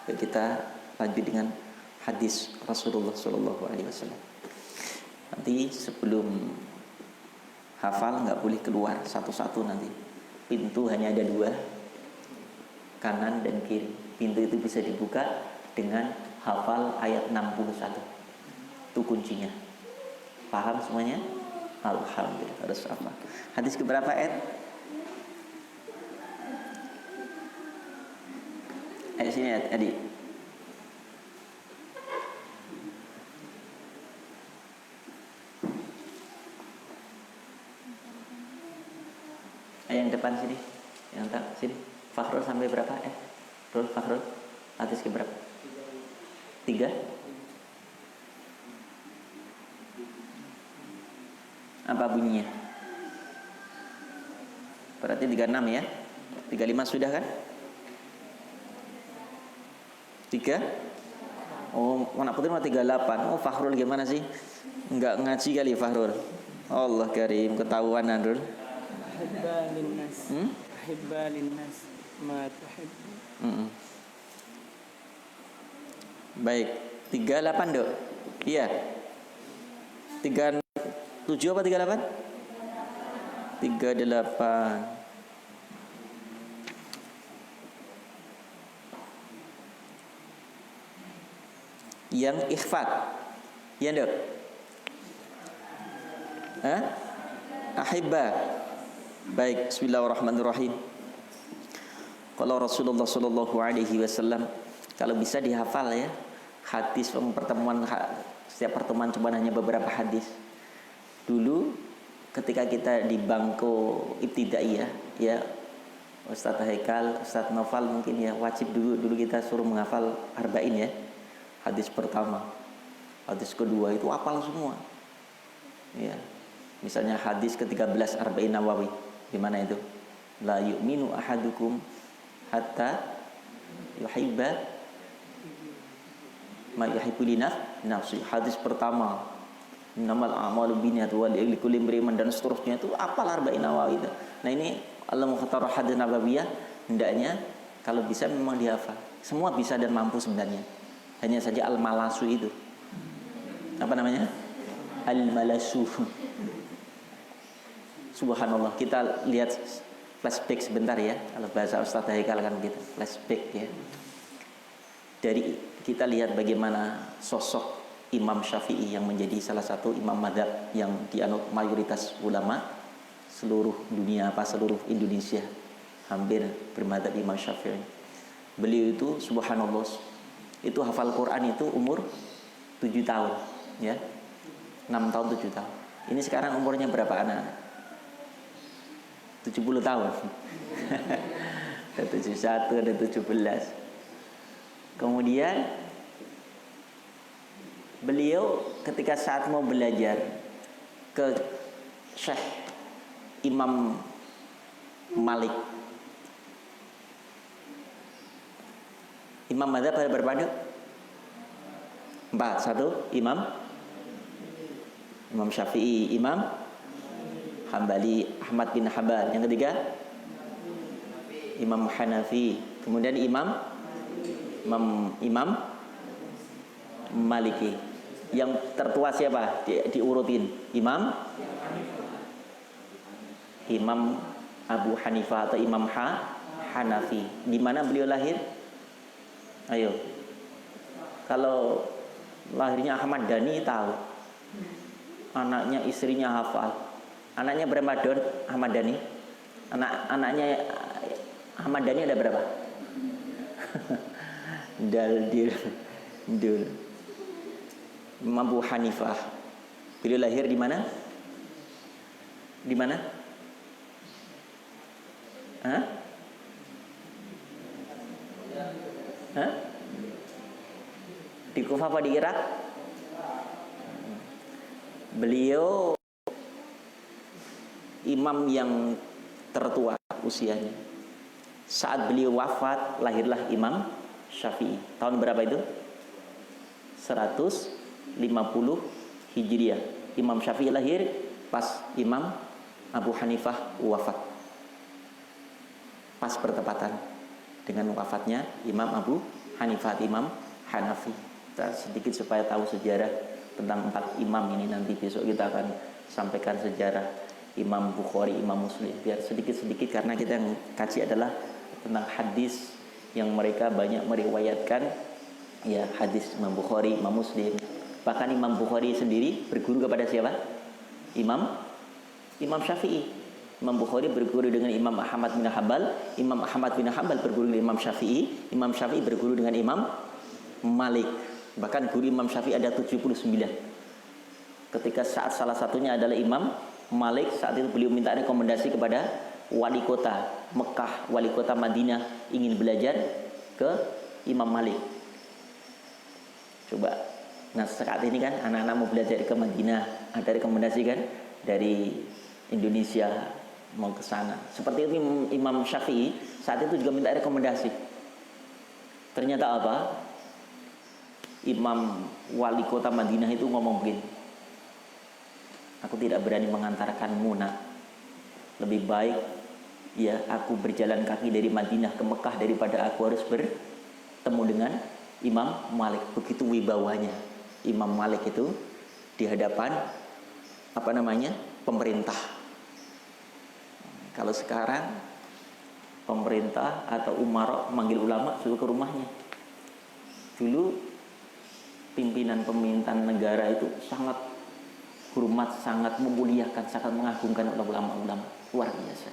Kita lanjut dengan hadis Rasulullah Shallallahu Alaihi Wasallam. Nanti sebelum hafal nggak boleh keluar satu-satu nanti. Pintu hanya ada 2, kanan dan kiri. Pintu itu bisa dibuka dengan hafal ayat 61. Itu kuncinya. Paham semuanya? Alhamdulillah. Harus apa? Hadis keberapa, Ed? Sini, Edi. Yang depan sini. Yang tak sini. Fakhrul sampai berapa, Ed? Fakhrul. Hadis keberapa? 3. Apa bunyinya? Berarti 36 ya. 35 sudah kan? 3. Oh, anak putri mah 38. Oh, Fakhrul gimana sih? Enggak ngaji kali Fakhrul. Allah karim, ketahuan Andrul. Ahibba linnas ma tuhibbu. Baik, 38 Dok. Iya. 37 apa 38? 38. Yang ikhfat. Ya, Dok. Ahibba. Baik, bismillahirrahmanirrahim. Kalau Rasulullah sallallahu alaihi wasallam, kalau bisa dihafal ya. Hadis pertemuan, setiap pertemuan cuma hanya beberapa hadis. Dulu ketika kita di bangku ibtidaiyah ya, Ustadz Haikal, Ustadz Noval mungkin ya, wajib dulu kita suruh menghafal arba'in ya. Hadis pertama, hadis kedua itu hafal semua. Ya. Misalnya hadis ke-13 Arba'in Nawawi. Di mana itu? La yu'minu ahadukum hatta yuhibba ma yuhibbu li nafsi. Hadis pertama, innamal a'malu binniyat wa likulli imrin dan seterusnya itu hafal Arba'in Nawawi itu. Nah, ini al-mukhtarah hadis nabawiyah hendaknya kalau bisa memang dihafal. Semua bisa dan mampu sebenarnya. Hanya saja al-malasu itu. Apa namanya? Al-malasu. Subhanallah. Kita lihat flashback sebentar ya. Kalau bahasa Ustaz Haikal kan gitu, flashback ya. Dari kita lihat bagaimana sosok Imam Syafi'i yang menjadi salah satu imam mazhab yang dianut mayoritas ulama seluruh dunia, seluruh Indonesia. Hampir bermadzhab Imam Syafi'i. Beliau itu subhanallah, itu hafal Quran itu umur 7 tahun ya. 6 tahun 7 tahun. Ini sekarang umurnya berapa anak? 70 tahun. Ada 71, ada 17. Kemudian beliau ketika saat mau belajar ke Syekh Imam Malik, imam mazhab ada berapa? 4. 1 Imam Syafi'i, Imam Hambali, Ahmad bin Hanbal. Yang ketiga Imam Hanafi. Kemudian Imam Maliki. Yang tertua siapa? Diurutin Imam Abu Hanifah atau Imam Hanafi. Di mana beliau lahir? Ayo. Kalau lahirnya Ahmad Dhani tahu. Anaknya, istrinya hafal. Anaknya berapa Don? Ahmad Dhani. Anaknya Ahmad Dhani ada berapa? Dul. Imam Abu Hanifah. Beliau lahir di mana? Di mana? Di Kufah apa di Irak? Beliau imam yang tertua usianya. Saat beliau wafat, lahirlah Imam Syafi'i. Tahun berapa itu? 150 Hijriah. Imam Syafi'i lahir pas Imam Abu Hanifah wafat. Pas bertepatan dengan wafatnya Imam Abu Hanifah, Imam Hanafi. Kita sedikit supaya tahu sejarah tentang 4 imam ini. Nanti besok kita akan sampaikan sejarah Imam Bukhari, Imam Muslim. Biar sedikit-sedikit, karena kita yang kaji adalah tentang hadis yang mereka banyak meriwayatkan, ya, hadis Imam Bukhari, Imam Muslim. Bahkan Imam Bukhari sendiri berguru kepada siapa? Imam Syafi'i. Imam Bukhari berguru dengan Imam Ahmad bin Hanbal, Imam Ahmad bin Hanbal berguru dengan Imam Syafi'i, Imam Syafi'i berguru dengan Imam Malik. Bahkan guru Imam Syafi'i ada 79. Ketika saat salah satunya adalah Imam Malik, saat itu beliau minta rekomendasi kepada wali kota Mekah, wali kota Madinah, ingin belajar ke Imam Malik. Coba, nah saat ini kan anak-anak mau belajar ke Madinah, ada rekomendasi kan dari Indonesia mau ke sana. Seperti itu Imam Syafi'i saat itu juga minta rekomendasi. Ternyata apa? Imam wali kota Madinah itu ngomong begini, aku tidak berani mengantarkanmu, nak. Lebih baik ya aku berjalan kaki dari Madinah ke Mekah daripada aku harus bertemu dengan Imam Malik. Begitu wibawanya Imam Malik itu di hadapan pemerintah. Kalau sekarang pemerintah atau umara manggil ulama suruh ke rumahnya. Dulu pimpinan negara itu sangat hormat, sangat memuliakan, sangat mengagungkan ulama-ulama, luar biasa.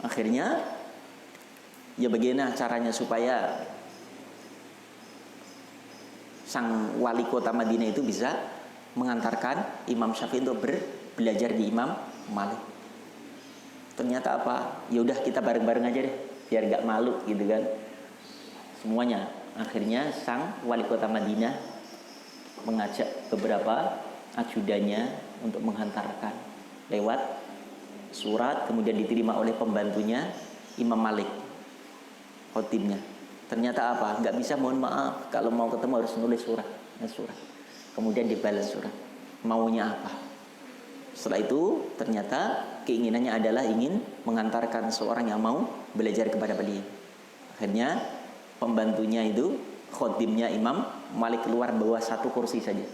Akhirnya ya bagaimana caranya supaya sang wali kota Madinah itu bisa mengantarkan Imam Syafi'i untuk belajar di Imam Malik. Ternyata apa? Ya udah kita bareng-bareng aja deh, biar nggak malu gitu kan. Semuanya. Akhirnya sang wali kota Madinah mengajak beberapa ajudannya untuk menghantarkan lewat surat, kemudian diterima oleh pembantunya Imam Malik, khotibnya. Ternyata apa? Nggak bisa, mohon maaf, kalau mau ketemu harus nulis surat. Kemudian dibalas surat. Maunya apa? Setelah itu ternyata keinginannya adalah ingin mengantarkan seorang yang mau belajar kepada beliau. Akhirnya pembantunya itu, khotibnya Imam Malik, keluar bawa 1 kursi saja.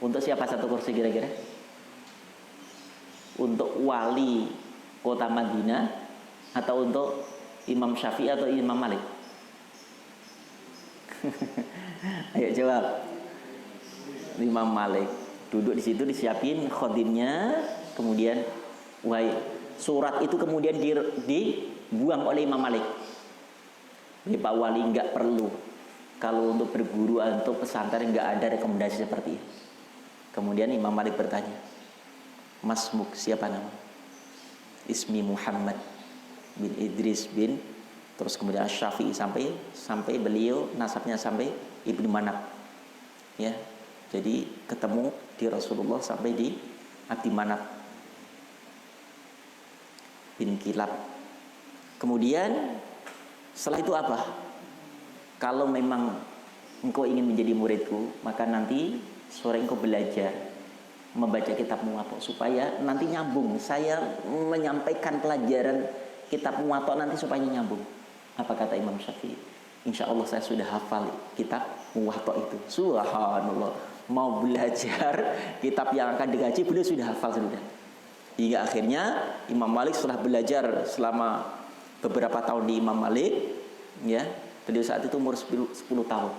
Untuk siapa 1 kursi kira-kira? Untuk wali kota Madinah atau untuk Imam Syafi'i atau Imam Malik? Ayo jawab. Imam Malik. Duduk di situ, disiapin khotibnya, kemudian surat itu kemudian dibuang oleh Imam Malik. Ini Pak Wali, nggak perlu. Kalau untuk berguru atau pesantren nggak ada rekomendasi seperti itu. Kemudian Imam Malik bertanya, Masmuk, siapa nama? Ismi Muhammad bin Idris bin, terus kemudian Syafi'i, sampai beliau nasabnya sampai Ibnu Manaf. Ya. Jadi ketemu di Rasulullah sampai di Abdi Manaf bin Kilab. Kemudian setelah itu apa? Kalau memang engkau ingin menjadi muridku, maka nanti sore engkau belajar membaca kitab Muwatta supaya nanti nyambung. Saya menyampaikan pelajaran kitab Muwatta nanti supaya nyambung. Apa kata Imam Syafi'i? Insya Allah saya sudah hafal kitab Muwatta itu. Subhanallah. Mau belajar kitab yang akan dikaji, beliau sudah hafal sudah. Hingga akhirnya Imam Malik setelah belajar selama beberapa tahun di Imam Malik, ya, beliau saat itu umur 10 tahun.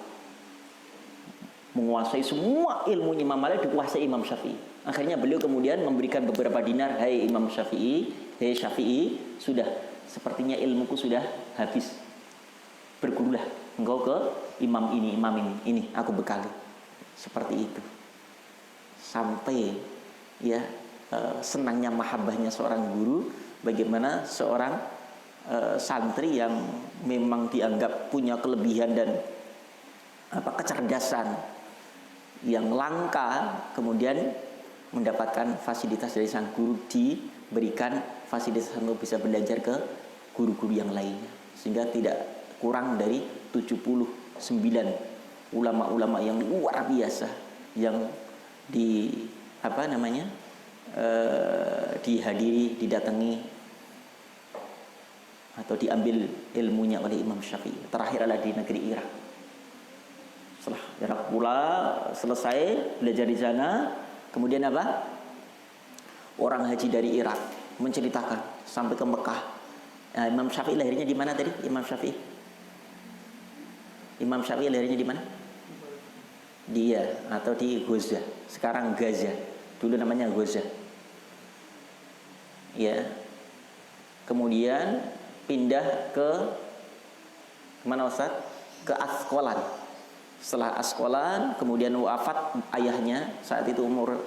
Menguasai semua ilmu Imam Malik dikuasai Imam Syafi'i. Akhirnya beliau kemudian memberikan beberapa dinar, "Hai Imam Syafi'i, hei Syafi'i, sudah sepertinya ilmuku sudah habis. Bergurulah engkau ke imam ini aku bekali." Seperti itu. Sampai ya senangnya mahabbahnya seorang guru, bagaimana seorang santri yang memang dianggap punya kelebihan dan kecerdasan yang langka, kemudian mendapatkan fasilitas dari sang guru, diberikan fasilitas untuk bisa belajar ke guru-guru yang lainnya, sehingga tidak kurang dari 79 ulama-ulama yang luar biasa yang dihadiri, didatangi atau diambil ilmunya oleh Imam Syafi'i. Terakhir adalah di negeri Irak. Setelah Irak pula selesai belajar di sana, kemudian apa? Orang haji dari Irak menceritakan sampai ke Mekah. Nah, Imam Syafi'i lahirnya di mana tadi? Imam Syafi'i lahirnya di mana? Dia atau di Gaza. Sekarang Gaza. Dulu namanya Gaza. Ya. Kemudian pindah ke mana Ustaz? Ke Asqalan. Setelah Asqalan, kemudian wafat ayahnya, saat itu umur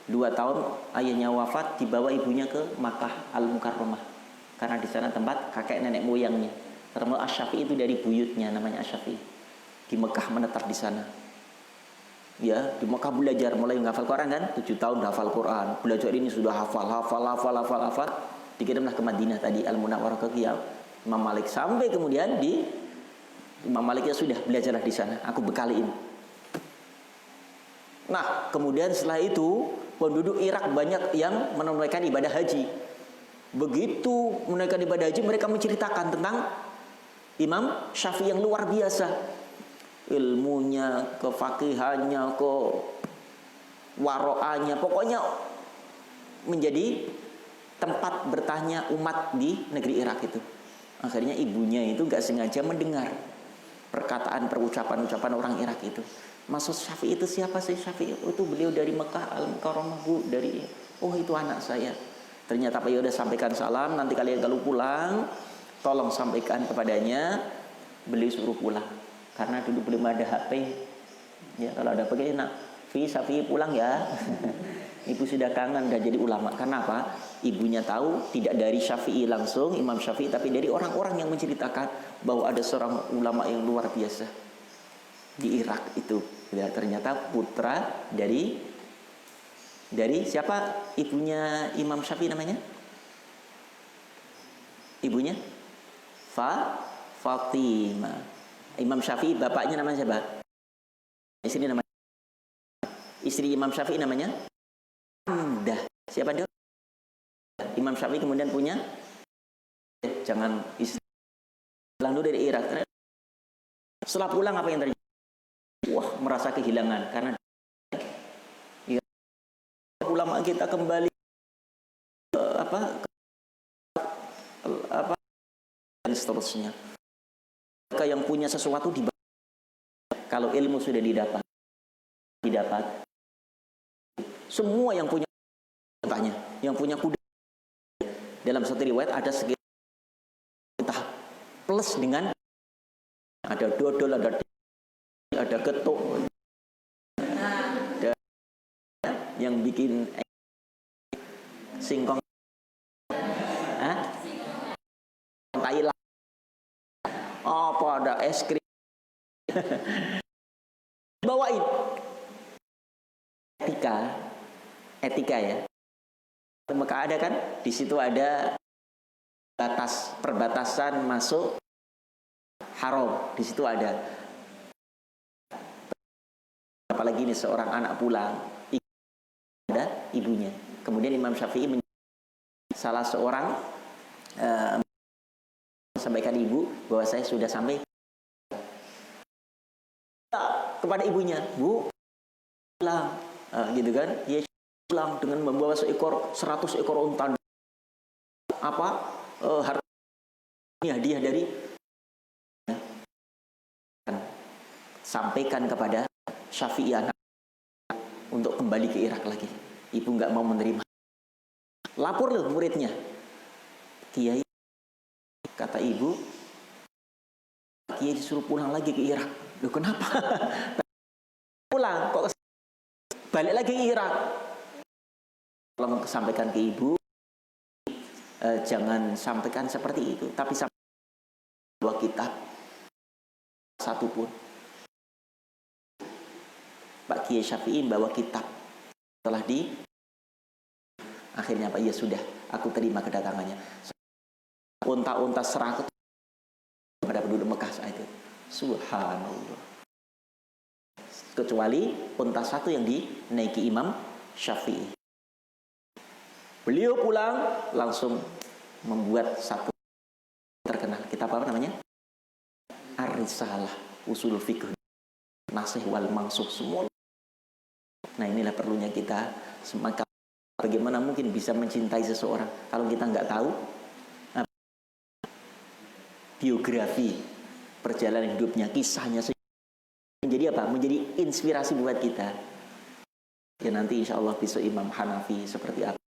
2 tahun, ayahnya wafat, dibawa ibunya ke Makkah Al-Mukarramah. Karena di sana tempat kakek nenek moyangnya. Termasuk Asy-Syafi'i itu dari buyutnya, namanya Asy-Syafi'i. Di Mekah menetap di sana. Ya, di Mekah belajar, mulai menghafal Quran kan, 7 tahun hafal Quran. Belajar ini sudah hafal. Dikirimlah ke Madinah tadi, Al-Munawwarah ke Imam Malik. Sampai kemudian di Imam Malik ya sudah, belajarlah di sana, aku bekali ini. Nah, kemudian setelah itu penduduk Irak banyak yang menunaikan ibadah haji. Begitu menunaikan ibadah haji, mereka menceritakan tentang Imam Syafi'i yang luar biasa. Ilmunya, kefakihannya, waro'anya, pokoknya menjadi tempat bertanya umat di negeri Irak itu. Akhirnya ibunya itu gak sengaja mendengar ucapan orang Irak itu. Maksud Syafi'i itu siapa sih? Syafi'i itu beliau dari Mekah Al-Mukarramah, Bu, dari itu anak saya. Ternyata Pak udah sampaikan salam, nanti kalian kalau pulang tolong sampaikan kepadanya, beliau suruh pulang. Karena dulu belum ada HP. Ya, kalau ada HP enak. Syafi'i pulang ya. Ibu sudah kangen, udah jadi ulama. Karena apa? Ibunya tahu tidak dari Syafi'i langsung, Imam Syafi'i, tapi dari orang-orang yang menceritakan bahwa ada seorang ulama yang luar biasa di Irak itu. Ya, ternyata putra dari siapa ibunya Imam Syafi'i namanya? Ibunya Fatimah. Imam Syafi'i bapaknya namanya siapa? Istri Imam Syafi'i namanya Hamdah. Siapa dia? Imam Syafi'i kemudian punya, jangan pulang dulu dari Irak. Setelah pulang apa yang terjadi? Wah, merasa kehilangan karena ulama kita kembali dan seterusnya. Mereka yang punya sesuatu kalau ilmu sudah didapat semua yang punya kuda. Dalam satu riwayat ada sekitar plus dengan ada dodol, ada getuk, ada yang bikin singkong, Thailand, apa ada es krim, bawain etika ya. Mekah ada kan, di situ ada perbatasan masuk haram, di situ ada. Apalagi ini seorang anak pulang, ada ibunya. Kemudian Imam Syafi'i salah seorang sampaikan ibu bahwa saya sudah sampai kepada ibunya, Bu, pulang, gitu kan? Dia pulang dengan membawa 100 ekor unta. Hadiah dari sampaikan kepada Syafi'i anak untuk kembali ke Irak lagi. Ibu nggak mau menerima. Lapor loh muridnya, Kiai, kata ibu, Kiai disuruh pulang lagi ke Irak. Loh kenapa? Pulang kok balik lagi ke Irak. Tolong sampaikan ke ibu, jangan sampaikan seperti itu, tapi sampaikan 2 kitab, satu pun. Pak Kiai Syafi'i bawa kitab. Setelah akhirnya Pak, ya sudah, aku terima kedatangannya. Unta-unta 100 pada penduduk Mekah saat itu. Subhanallah. Kecuali unta 1 yang dinaiki Imam Syafi'i. Beliau pulang langsung membuat satu terkenal apa namanya? Ar-Risalah, usul fiqh, nasih wal mansuh, semua. Nah, inilah perlunya kita semacam bagaimana mungkin bisa mencintai seseorang kalau kita nggak tahu biografi perjalanan hidupnya, kisahnya, menjadi apa? Menjadi inspirasi buat kita. Ya nanti insya Allah besok Imam Hanafi seperti apa?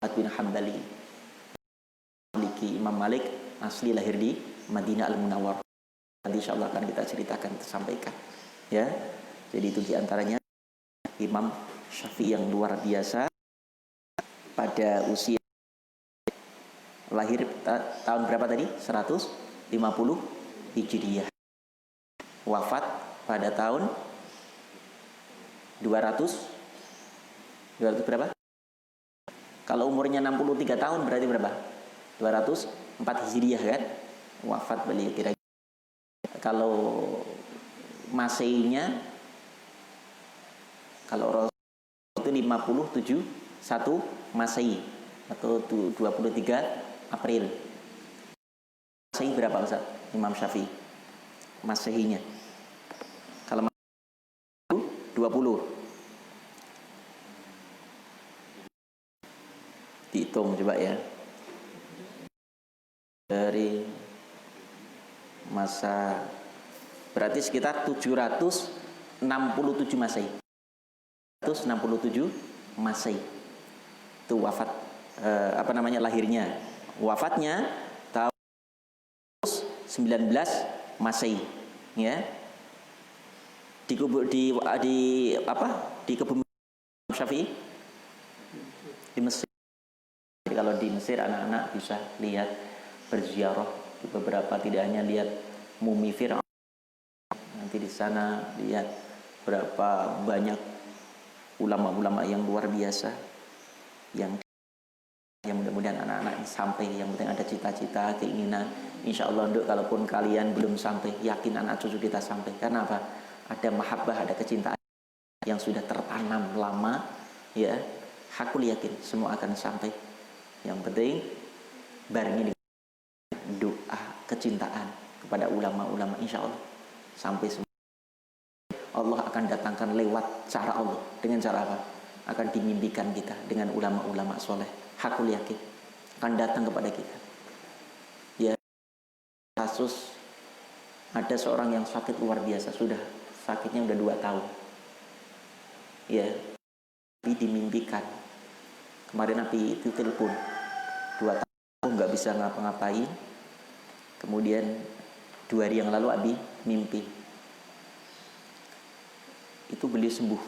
Ahmad bin Hambali, Imam Malik asli lahir di Madinah Al-Munawwar. Nanti insya Allah akan kita ceritakan, kita sampaikan. Ya, jadi itu diantaranya Imam Syafi'i yang luar biasa pada usia lahir tahun berapa tadi? 150 Hijriyah. Wafat pada tahun 200 berapa? Kalau umurnya 63 tahun berarti berapa? 204 Hijriyah kan? Wafat beliau kira-kira. Kalau Maseinya kalau itu 57 1 Masehi atau 23 April. Masehi berapa Ustaz? Imam Syafi'i. Masehinya. Kalau 20. Dihitung coba ya. Dari masa berarti sekitar 767 Masehi. 767 Masehi. Itu wafat lahirnya. Wafatnya tahun 19 Masehi, ya. Di kebun Syafi'i di Mesir. Jadi kalau di Mesir anak-anak bisa lihat berziarah di beberapa, tidak hanya lihat mumi Fir'aun, nanti di sana lihat berapa banyak ulama-ulama yang luar biasa yang mudah-mudahan anak-anak sampai, yang penting ada cita-cita, keinginan. Insya Allah untuk kalaupun kalian belum sampai, yakin anak cucu kita sampai. Karena apa? Ada mahabbah, ada kecintaan yang sudah tertanam lama, ya. Aku yakin semua akan sampai. Yang penting barengi doa kecintaan kepada ulama-ulama, insya Allah sampai semua. Allah akan datangkan lewat cara Allah. Dengan cara apa? Akan dimimpikan kita dengan ulama-ulama soleh. Hakul yakin akan datang kepada kita. Ya, kasus ada seorang yang sakit luar biasa, sudah sakitnya udah 2 tahun. Ya, tapi dimimpikan. Kemarin Nabi itu telepon 2 tahun nggak bisa ngapa-ngapain. Kemudian 2 hari yang lalu Abi mimpi itu beliau sembuh,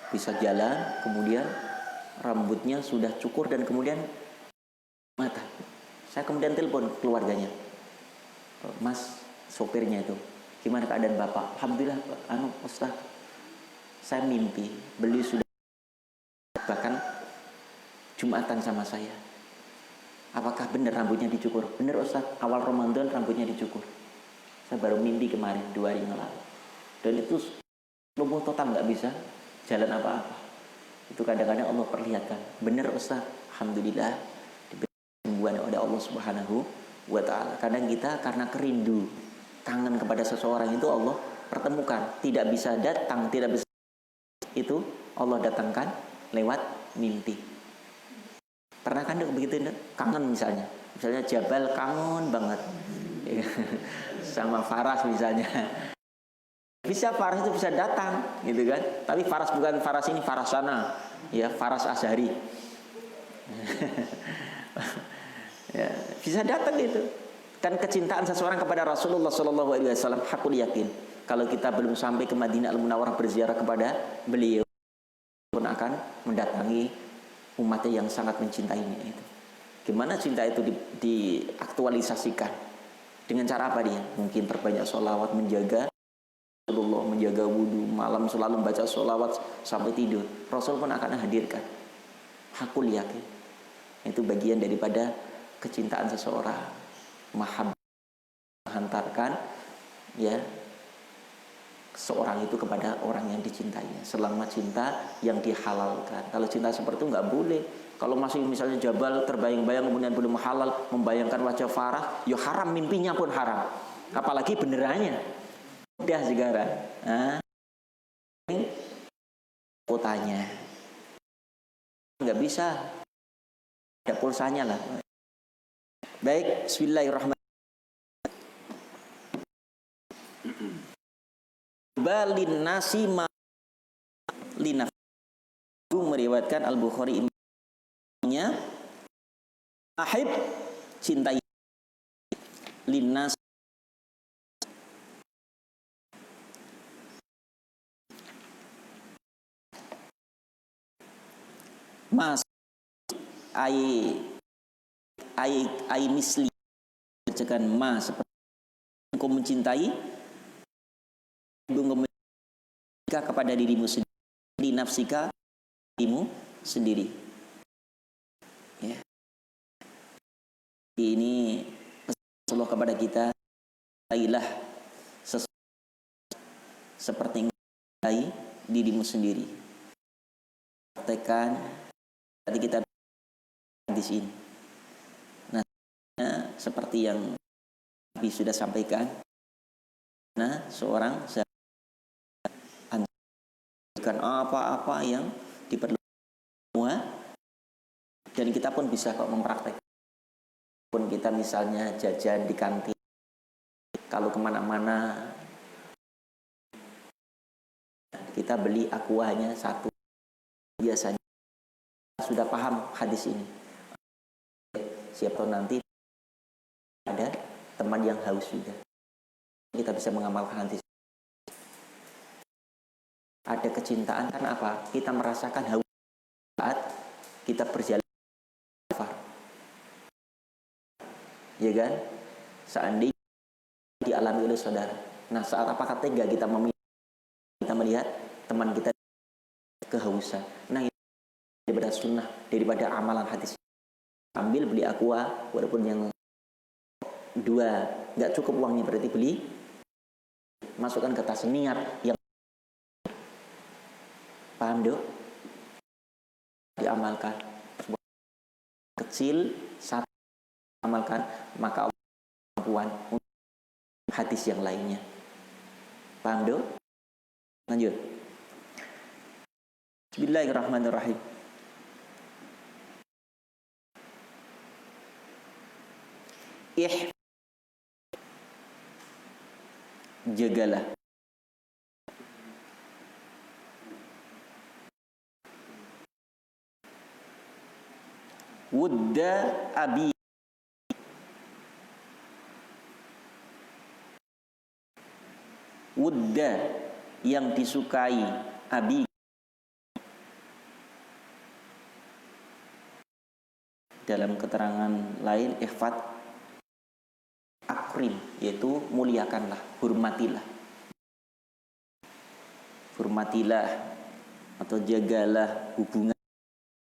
bisa jalan, kemudian rambutnya sudah cukur dan kemudian mata. Saya kemudian telepon keluarganya, Mas sopirnya itu, gimana keadaan Bapak? Alhamdulillah Ustaz, saya mimpi beliau sudah bahkan Jumatan sama saya. Apakah benar rambutnya dicukur? Benar Ustaz, awal Ramadan rambutnya dicukur. Saya baru mimpi kemarin 2 hari yang lalu. Dan itu lumpuh total, nggak bisa jalan apa-apa. Itu kadang-kadang Allah perlihatkan. Benar Ustaz, alhamdulillah diberi kesembuhan oleh Allah Subhanahu wa taala. Kadang kita karena kerindu, kangen kepada seseorang itu Allah pertemukan. Tidak bisa datang, tidak bisa, itu Allah datangkan lewat mimpi. Pernah kan begitu kangen misalnya Jabal kangen banget sama Faras misalnya. Bisa Faras itu bisa datang gitu kan. Tapi Faras bukan Faras ini, Faras sana, ya Faras Azhari. Ya, bisa datang itu. Dan kecintaan seseorang kepada Rasulullah SAW, aku yakin kalau kita belum sampai ke Madinah Al-Munawwarah berziarah kepada beliau pun akan mendatangi umatnya yang sangat mencintainya itu. Gimana cinta itu diaktualisasikan? Dengan cara apa dia? Mungkin perbanyak sholawat, menjaga Rasulullah, menjaga wudhu, malam selalu membaca sholawat sampai tidur. Rasul pun akan hadirkan. Hakul yakin. Itu bagian daripada kecintaan seseorang. Mahabbah menghantarkan ya seorang itu kepada orang yang dicintainya selama cinta yang dihalalkan. Kalau cinta seperti itu nggak boleh Kalau masih misalnya jabal terbayang-bayang kemudian belum halal, membayangkan wajah Farah, ya haram, mimpinya pun haram. Apalagi benerannya. Udah sekarang. Nah, kotanya nggak bisa, ada pulsanya lah. Baik, bismillahirrahmanirrahim. Balin nasi ma linaf meriwayatkan Al-Bukhari nya ahib cintai linnas mas ai misli bacakan ma seperti engkau mencintai kepada dirimu sendiri, di nafsika dirimu sendiri. Ya. Ini pesan Allah kepada kita, cintailah seperti mencintai dirimu sendiri. Praktekkan tadi kita di sini. Nah, seperti yang Nabi sudah sampaikan. Nah, seorang kan apa-apa yang diperlukan semua, dan kita pun bisa kok mempraktekkan. Pun kita misalnya jajan di kantin, kalau kemana-mana kita beli aquanya satu, biasanya sudah paham hadis ini. Siapa tahu nanti ada teman yang haus juga, kita bisa mengamalkan hadis. Ada kecintaan kan apa? Kita merasakan haus saat kita berjalan, ya kan? Seandainya dialami oleh saudara. Nah, saat apakah tega kita melihat teman kita kehausan? Nah, itu daripada sunnah, daripada amalan hadis. Ambil beli aqua, walaupun yang 2, nggak cukup uangnya, berarti beli, masukkan ke tas, niat yang paham dok, diamalkan kecil satu amalkan, maka Allah kemampuan hadis yang lainnya. Paham dok? Lanjut. Bismillahirrahmanirrahim. Jagalah wudda abi, wudda yang disukai abi, dalam keterangan lain ihfad akrim, yaitu muliakanlah, hormatilah atau jagalah hubungan.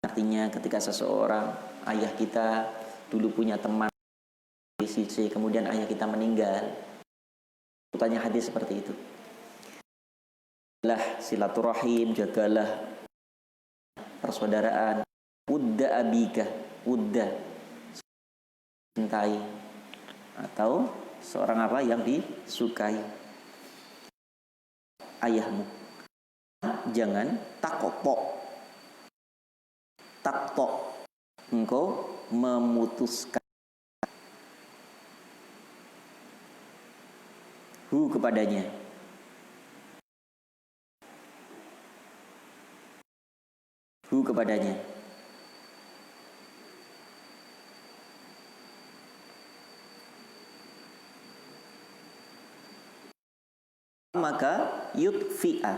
Artinya ketika seseorang, ayah kita dulu punya teman di sisi, kemudian ayah kita meninggal, tanya hadis seperti itu. Jagalah silaturahim, jagalah persaudaraan. Udda abika, udda cintai, atau seorang apa yang disukai ayahmu. Jangan takopok, engkau memutuskan kepadanya. Kepadanya. Maka yudfi'a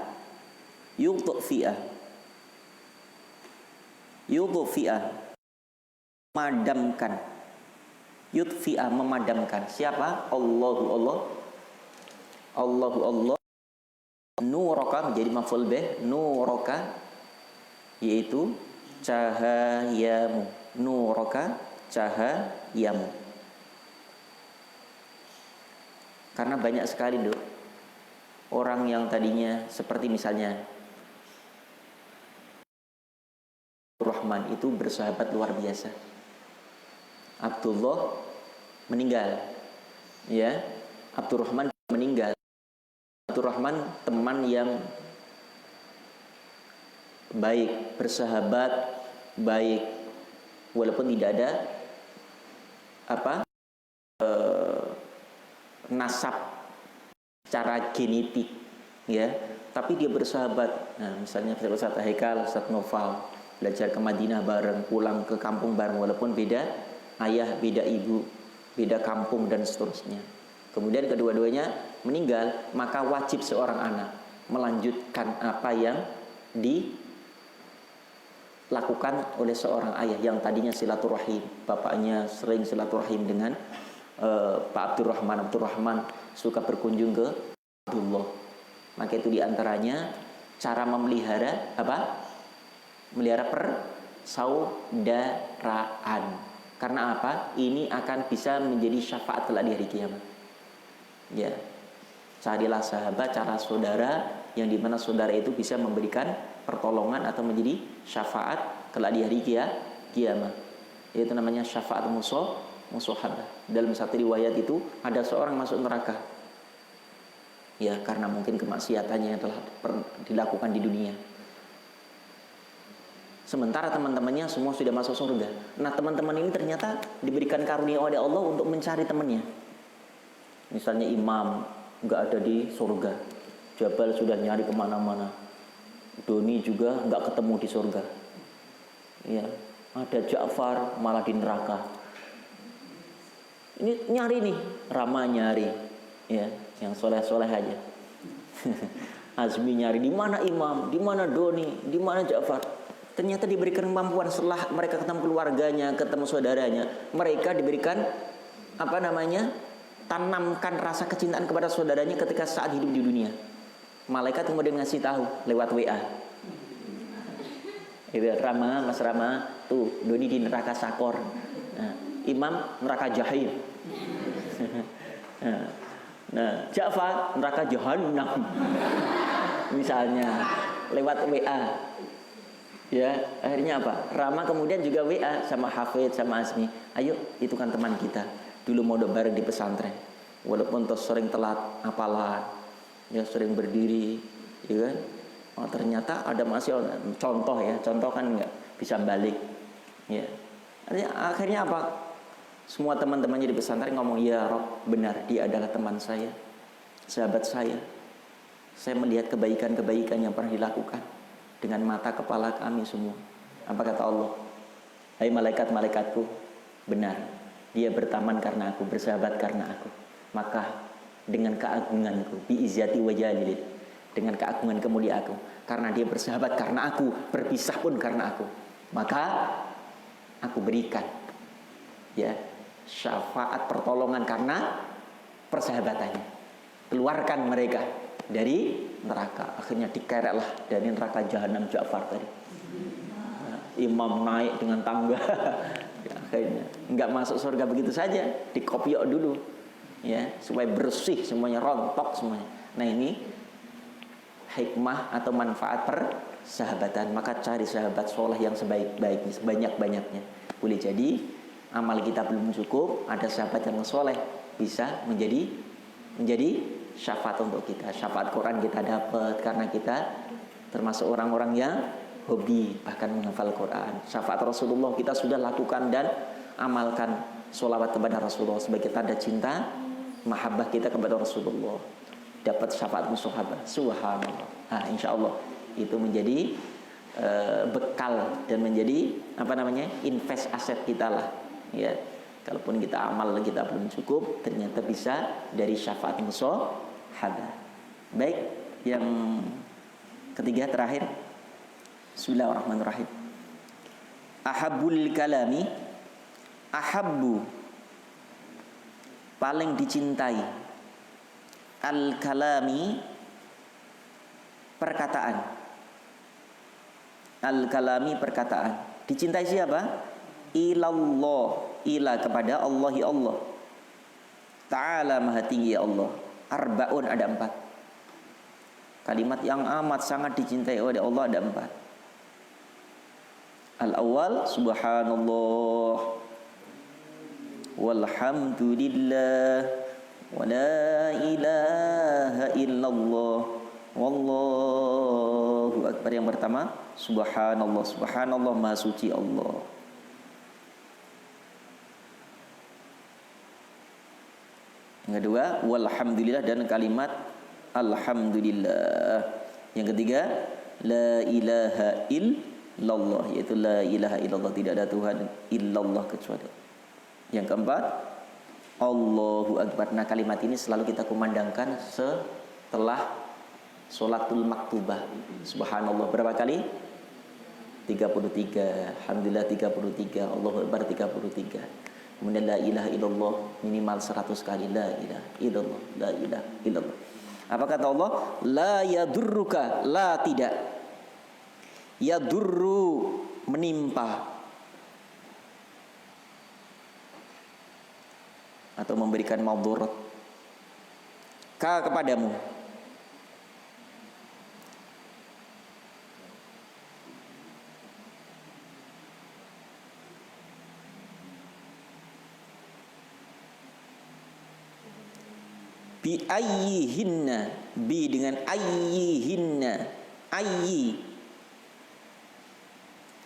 memadamkan. Yudfi'a memadamkan. Siapa? Allah. Nuraka menjadi maf'ul bih, nuraka yaitu cahayamu. Nuraka cahayamu. Karena banyak sekali dok orang yang tadinya seperti misalnya Abdurrahman itu bersahabat luar biasa. Abdullah meninggal, ya. Abdurrahman meninggal. Abdurrahman teman yang baik, bersahabat baik, walaupun tidak ada nasab secara genetik, ya, tapi dia bersahabat. Nah, misalnya Ustaz Haikal, Ustaz Noval belajar ke Madinah bareng, pulang ke kampung bareng, walaupun beda ayah, beda ibu, beda kampung dan seterusnya. Kemudian kedua-duanya meninggal, maka wajib seorang anak melanjutkan apa yang dilakukan oleh seorang ayah yang tadinya silaturahim. Bapaknya sering silaturahim dengan Pak Abdurrahman. Abdurrahman suka berkunjung ke Abdullah. Maka itu diantaranya cara memelihara apa? Melihara persaudaraan. Karena apa? Ini akan bisa menjadi syafaat kelak di hari kiamat. Ya, carilah sahabat, cara saudara yang dimana saudara itu bisa memberikan pertolongan atau menjadi syafaat kelak di hari kiamat. Itu namanya syafaat musahabah. Dalam satu riwayat itu ada seorang masuk neraka, ya, karena mungkin kemaksiatannya yang telah dilakukan di dunia. Sementara teman-temannya semua sudah masuk surga. Nah, teman-teman ini ternyata diberikan karunia oleh Allah untuk mencari temannya. Misalnya imam nggak ada di surga, Jabal sudah nyari kemana-mana, Doni juga nggak ketemu di surga, ya, ada Ja'far malah di neraka. Ini nyari nih, Rama nyari, ya, yang soleh-soleh aja. Azmi nyari di mana imam, di mana Doni, di mana Ja'far. Ternyata diberikan kemampuan setelah mereka ketemu keluarganya, ketemu saudaranya, mereka diberikan apa namanya? Tanamkan rasa kecintaan kepada saudaranya ketika saat hidup di dunia. Malaikat kemudian ngasih tahu lewat WA. Itu Rama, Mas Rama, tuh Doni di neraka Sakor. Nah, Imam neraka Jahim. Nah, Ja'far neraka Jahannam. Misalnya lewat WA. Ya, akhirnya apa? Rama kemudian juga WA sama Hafid sama Azmi. Ayo, itu kan teman kita. Dulu modok bareng di pesantren, walaupun toh sering telat hafalan, ya sering berdiri, ya kan? Oh, ternyata ada masih contoh ya, contoh kan nggak bisa balik, ya. Akhirnya apa? Semua teman-temannya di pesantren ngomong, ya Rob, benar dia adalah teman saya, sahabat saya. Saya melihat kebaikan-kebaikan yang pernah dilakukan dengan mata kepala kami semua. Apa kata Allah? Hai malaikat-malaikatku, benar. Dia berteman karena aku, bersahabat karena aku. Maka dengan keagunganku, biizzati wa jalili, dengan keagungan kemuliaan aku, karena dia bersahabat karena aku, berpisah pun karena aku, maka aku berikan, ya, syafaat pertolongan karena persahabatannya. Keluarkan mereka dari neraka. Akhirnya dikereklah dari neraka jahanam Ja'far tadi. Nah, imam naik dengan tangga. Akhirnya nggak masuk surga begitu saja, dikopiok dulu, ya, supaya bersih semuanya, rontok semuanya. Nah, ini hikmah atau manfaat persahabatan. Maka cari sahabat soleh yang sebaik-baiknya, sebanyak-banyaknya. Boleh jadi amal kita belum cukup, ada sahabat yang soleh bisa menjadi syafaat untuk kita. Syafaat Quran kita dapat karena kita termasuk orang-orang yang hobi bahkan menghafal Quran. Syafaat Rasulullah kita sudah lakukan dan amalkan, sholawat kepada Rasulullah sebagai tanda cinta, mahabbah kita kepada Rasulullah. Dapat syafaat musahabah. Subhanallah. Nah, insya Allah itu menjadi bekal dan menjadi apa namanya, invest aset kita lah. Ya, kalaupun kita amal kita belum cukup, ternyata bisa dari syafaat musahabah. Baik, yang ketiga terakhir. Bismillahirrahmanirrahim. Ahabbul kalami, ahabbu paling dicintai, al kalami perkataan, al kalami perkataan. Dicintai siapa? Ilallah, ila kepada Allahi Allah. Ta'ala maha tinggi ya Allah. Arbaun ada 4. Kalimat yang amat sangat dicintai oleh Allah ada 4. Al-awwal subhanallah walhamdulillah wa la ilaha illallah wallahu akbar. Yang pertama subhanallah, subhanallah maha suci Allah. Yang kedua walhamdulillah dan kalimat alhamdulillah. Yang ketiga la ilaha illallah, yaitu la ilaha illallah, tidak ada Tuhan illallah kecuali. Yang keempat Allahu akbar. Nah, kalimat ini selalu kita kumandangkan setelah sholatul maktubah. Subhanallah berapa kali? 33. Alhamdulillah 33. Allahu akbar 33. Kemudian la ilaha illallah minimal 100 kali. La ilaha illallah, la ilaha illallah. Apa kata Allah? La yadurruka, la tidak. Yadurru menimpa atau memberikan madarat ka kepadamu. Bi ayyihinna, bi dengan ayyihinna, ayyi,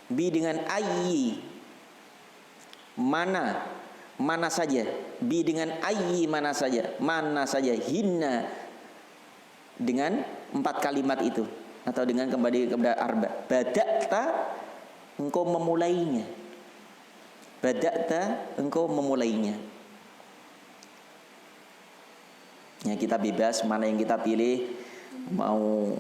bi dengan ayyi, mana, mana saja, bi dengan ayyi, mana saja, hinna dengan 4 kalimat itu, atau dengan kembali kepada arba. Bada'ta, engkau memulainya, bada'ta, engkau memulainya. Ya, kita bebas mana yang kita pilih, mau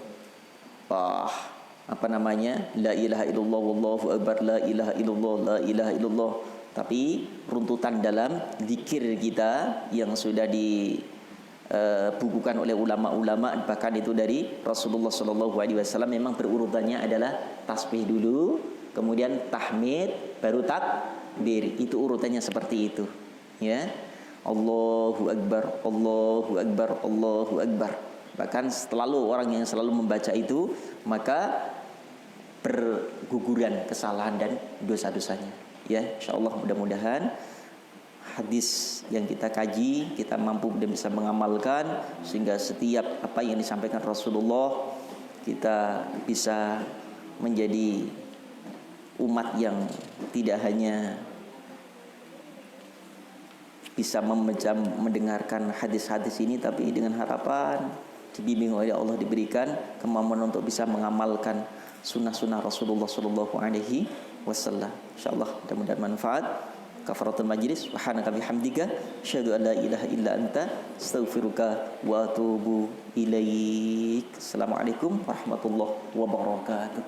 apa namanya, la ilaha illallah wallahu akbar, la ilaha illallah, la ilaha illallah. Tapi runtutan dalam zikir kita yang sudah dibukukan oleh ulama-ulama, bahkan itu dari Rasulullah SAW, memang berurutannya adalah tasbih dulu, kemudian tahmid, baru takbir. Itu urutannya seperti itu, ya. Allahu akbar, Allahu akbar, Allahu akbar. Bahkan selalu orang yang selalu membaca itu, maka berguguran kesalahan dan dosa-dosanya. Ya, insyaallah mudah-mudahan hadis yang kita kaji kita mampu dan bisa mengamalkan, sehingga setiap apa yang disampaikan Rasulullah kita bisa menjadi umat yang tidak hanya bisa mendengarkan hadis-hadis ini, tapi dengan harapan dibimbing oleh Allah, diberikan kemampuan untuk bisa mengamalkan sunnah-sunnah Rasulullah SAW. Insyaallah mudah-mudahan manfaat. Kafaratul majlis. Subhanaka bihamdika asyhadu an la ilaha illa anta astaghfiruka wa atubu ilaik. Assalamualaikum warahmatullahi wabarakatuh.